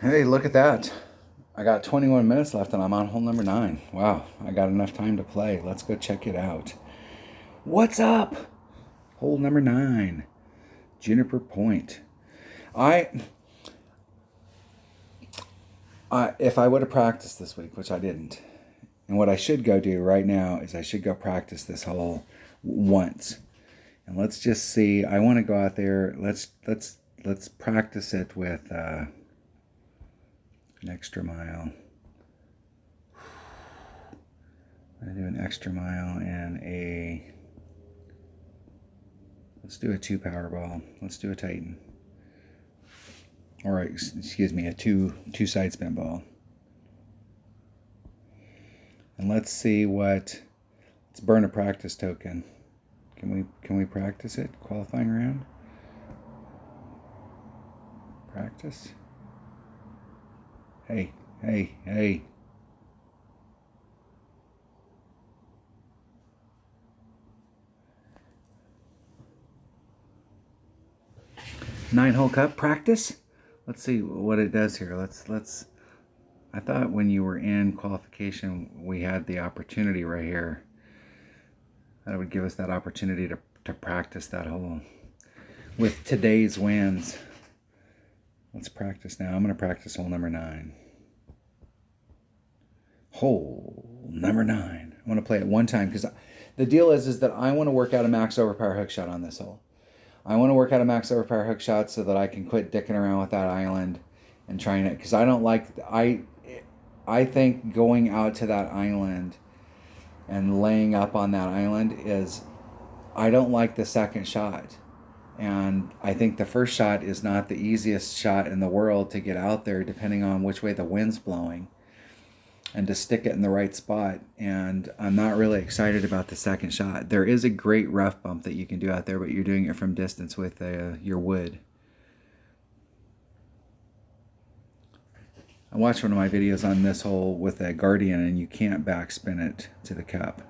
Hey, look at that. I got 21 minutes left and I'm on hole number 9. Wow, I got enough time to play. Let's go check it out. What's up? Hole number 9, Juniper Point. I, if I would have practiced this week, which I didn't, and what I should go do right now is I should go practice this hole once. And let's just see. I want to go out there. Let's practice it with an extra mile. I'm gonna do an extra mile and let's do a 2 Powerball. Let's do a Titan. Or excuse me, a two side spin ball. And let's see let's burn a practice token. Can we practice it? Qualifying round? Practice? Hey. 9-hole cup practice? Let's see what it does here. Let's I thought when you were in qualification we had the opportunity right here. That would give us that opportunity to practice that hole. With today's wins. Let's practice now. I'm going to practice hole number 9. Hole number 9. I want to play it one time because the deal is that I want to work out a max overpower hook shot on this hole. I want to work out a max overpower hook shot so that I can quit dicking around with that island and trying it, because I don't like I think going out to that island and laying up on that island is, I don't like the second shot. And I think the first shot is not the easiest shot in the world to get out there, depending on which way the wind's blowing, and to stick it in the right spot. And I'm not really excited about the second shot. There is a great rough bump that you can do out there, but you're doing it from distance with your wood. I watched one of my videos on this hole with a Guardian, and you can't backspin it to the cup.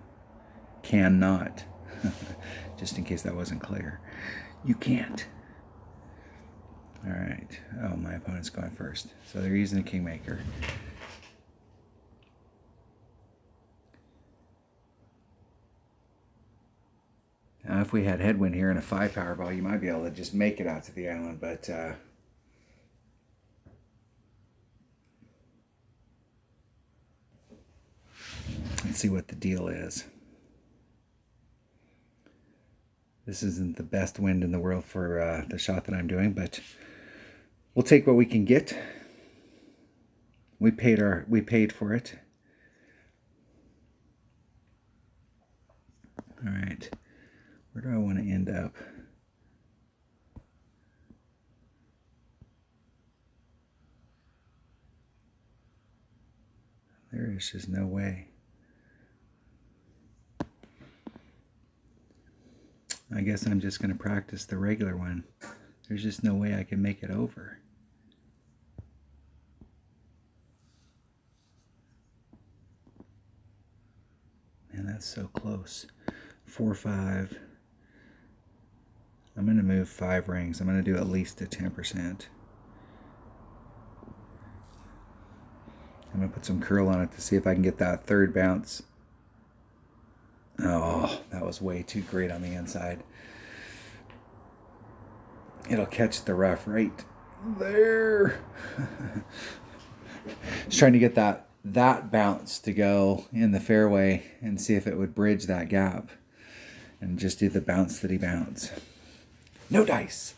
Cannot. Just in case that wasn't clear. You can't. All right. Oh, my opponent's going first. So they're using a Kingmaker. Now, if we had headwind here and a 5 Powerball, you might be able to just make it out to the island, but let's see what the deal is. This isn't the best wind in the world for the shot that I'm doing, but we'll take what we can get. We paid for it. All right. Where do I want to end up? There is just no way. I guess I'm just going to practice the regular one. There's just no way I can make it over. Man, that's so close. 4-5. I'm going to move 5 rings. I'm going to do at least a 10%. I'm going to put some curl on it to see if I can get that third bounce. Oh, that was way too great on the inside. It'll catch the rough right there. Just trying to get that bounce to go in the fairway and see if it would bridge that gap, and just do the bounce that he bounced. No dice.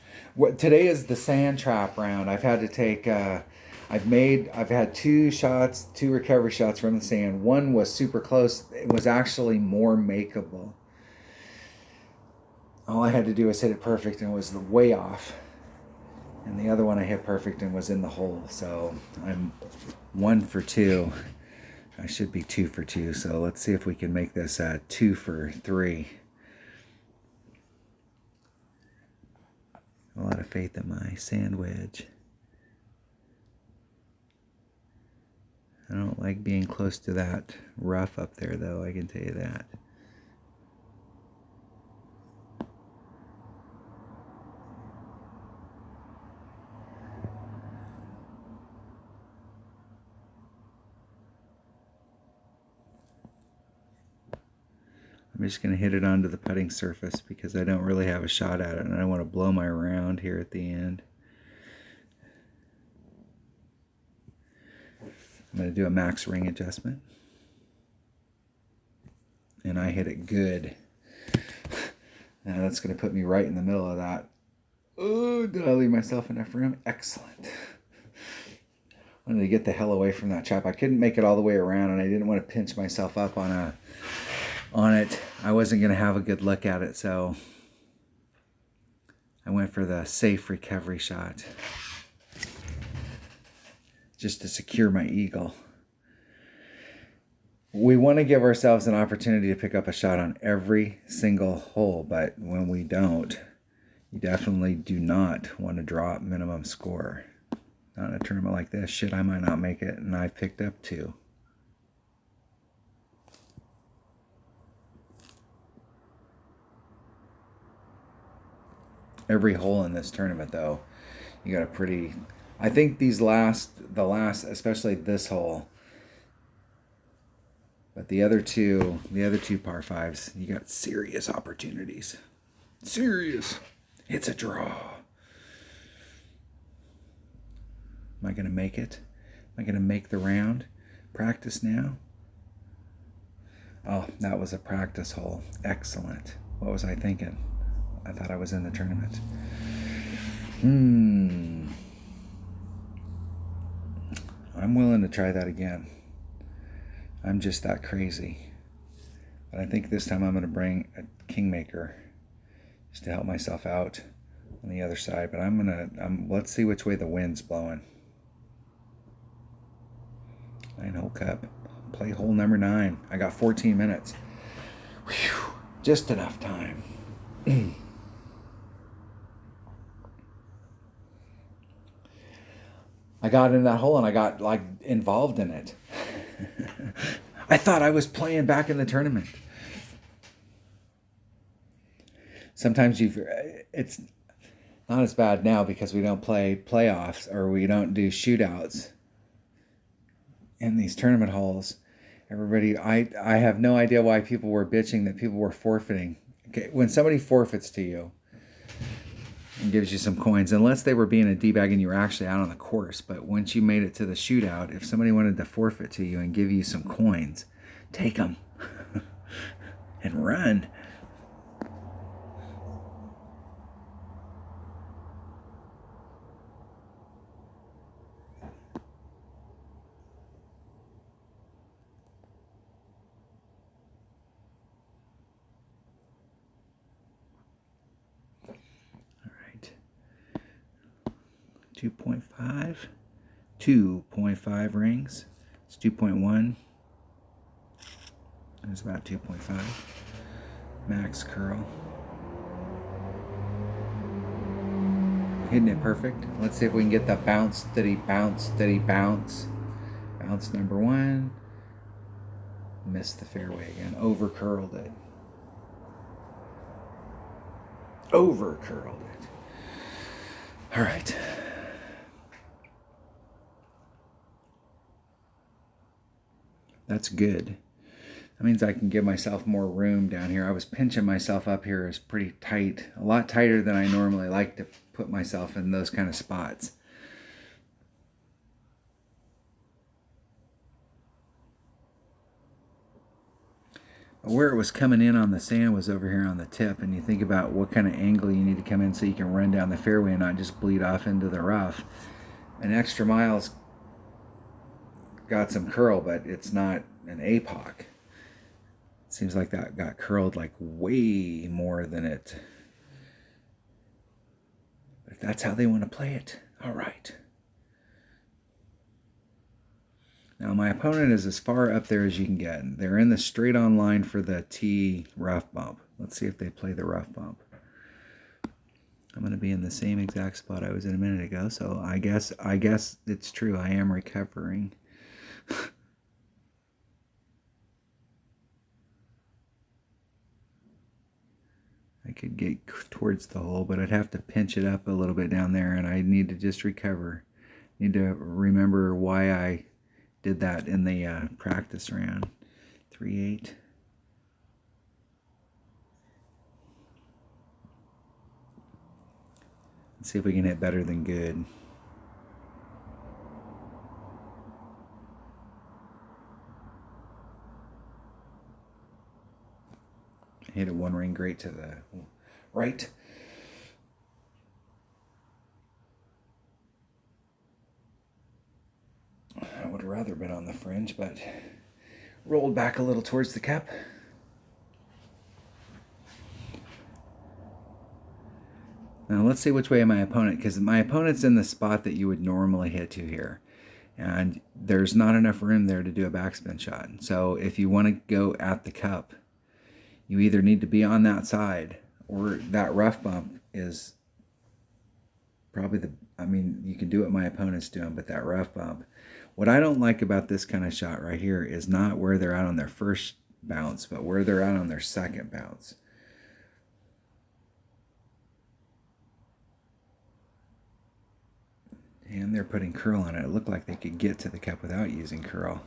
Today is the sand trap round. I've had to take I've had 2 recovery shots from the sand. One was super close. It was actually more makeable. All I had to do was hit it perfect and it was way off. And the other one I hit perfect and was in the hole. So I'm 1 for 2. I should be 2 for 2. So let's see if we can make this 2 for 3. A lot of faith in my sand wedge. I don't like being close to that rough up there, though, I can tell you that. I'm just going to hit it onto the putting surface because I don't really have a shot at it, and I want to blow my round here at the end. I'm going to do a max ring adjustment. And I hit it good. Now that's going to put me right in the middle of that. Oh, did I leave myself enough room? Excellent. I wanted to get the hell away from that chop. I couldn't make it all the way around, and I didn't want to pinch myself up on it. I wasn't going to have a good look at it, so I went for the safe recovery shot just to secure my eagle. We want to give ourselves an opportunity to pick up a shot on every single hole, but when we don't, you definitely do not want to drop minimum score. Not in a tournament like this. Shit, I might not make it, and I picked up 2. Every hole in this tournament, though, you got a pretty... I think the last, especially this hole, but the other two par 5s, you got serious opportunities. Serious. It's a draw. Am I going to make it? Am I going to make the round? Practice now? Oh, that was a practice hole. Excellent. What was I thinking? I thought I was in the tournament. I'm willing to try that again. I'm just that crazy. But I think this time I'm going to bring a kingmaker just to help myself out on the other side. But let's see which way the wind's blowing. 9-hole cup. Play hole number 9. I got 14 minutes. Whew, just enough time. I got in that hole and I got like involved in it. I thought I was playing back in the tournament. Sometimes it's not as bad now because we don't play playoffs or we don't do shootouts in these tournament holes. Everybody, I have no idea why people were bitching that people were forfeiting. Okay, when somebody forfeits to you and gives you some coins, unless they were being a D-bag and you were actually out on the course, but once you made it to the shootout, if somebody wanted to forfeit to you and give you some coins, take them and run. All right. 2.5 rings. It's 2.1. It's about 2.5. Max curl. Hitting it perfect. Let's see if we can get the bounce, steady bounce, steady bounce. Bounce number 1. Missed the fairway again. Over curled it. Over curled it. All right. That's good. That means I can give myself more room down here. I was pinching myself up here. It's pretty tight. A lot tighter than I normally like to put myself in those kind of spots. But where it was coming in on the sand was over here on the tip. And you think about what kind of angle you need to come in so you can run down the fairway and not just bleed off into the rough. An extra mile's got some curl, but it's not an APOC. Seems like that got curled like way more than it. But if that's how they want to play it, all right. Now my opponent is as far up there as you can get. They're in the straight on line for the tee rough bump. Let's see if they play the rough bump. I'm going to be in the same exact spot I was in a minute ago, so I guess it's true. I am recovering. I could get towards the hole, but I'd have to pinch it up a little bit down there, and I need to just recover. Need to remember why I did that in the practice round. 3-8. Let's see if we can hit better than good. Hit a one ring great to the right. I would have rather been on the fringe, but rolled back a little towards the cup. Now let's see which way my opponent, because my opponent's in the spot that you would normally hit to here. And there's not enough room there to do a backspin shot. So if you want to go at the cup, you either need to be on that side, or that rough bump is probably you can do what my opponent's doing, but that rough bump. What I don't like about this kind of shot right here is not where they're at on their first bounce, but where they're at on their second bounce. And they're putting curl on it. It looked like they could get to the cup without using curl.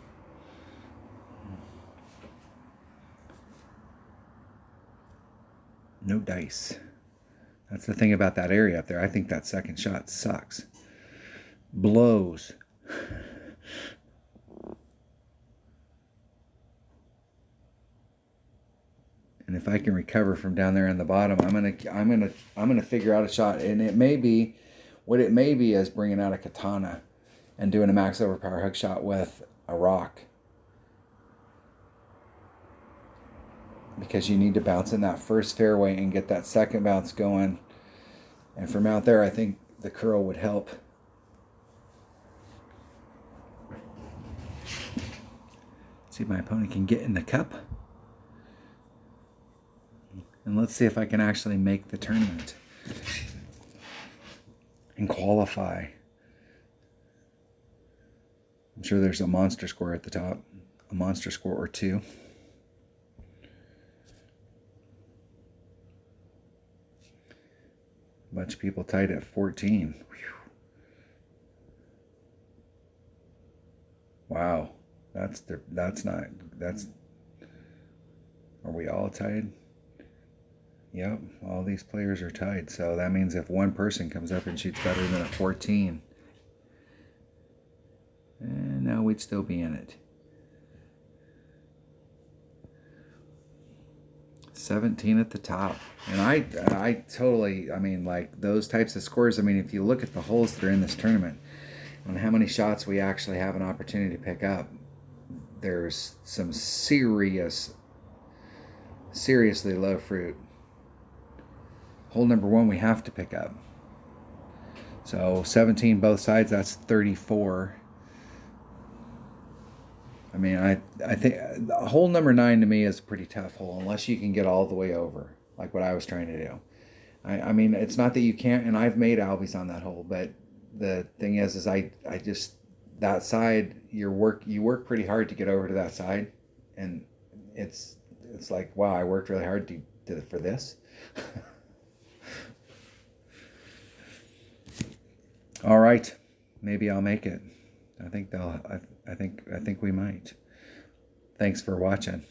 No dice. That's the thing about that area up there. I think that second shot sucks. Blows. And if I can recover from down there in the bottom, I'm gonna figure out a shot. And it may be, what it may be is bringing out a katana and doing a max overpower hook shot with a rock. Because you need to bounce in that first fairway and get that second bounce going. And from out there, I think the curl would help. See if my opponent can get in the cup. And let's see if I can actually make the tournament and qualify. I'm sure there's a monster score at the top, a monster score or two. A bunch of people tied at 14. Whew. Wow, are we all tied? Yep, all these players are tied. So that means if one person comes up and shoots better than a 14, and now we'd still be in it. 17 at the top. And I totally, like those types of scores, if you look at the holes that are in this tournament and how many shots we actually have an opportunity to pick up, there's some seriously low fruit. Hole number one we have to pick up. So 17 both sides, that's 34. I think hole number 9 to me is a pretty tough hole unless you can get all the way over, like what I was trying to do. It's not that you can't, and I've made albies on that hole, but the thing is I just, that side, you work pretty hard to get over to that side, and it's like, wow, I worked really hard for this. All right, maybe I'll make it. I think we might. Thanks for watching.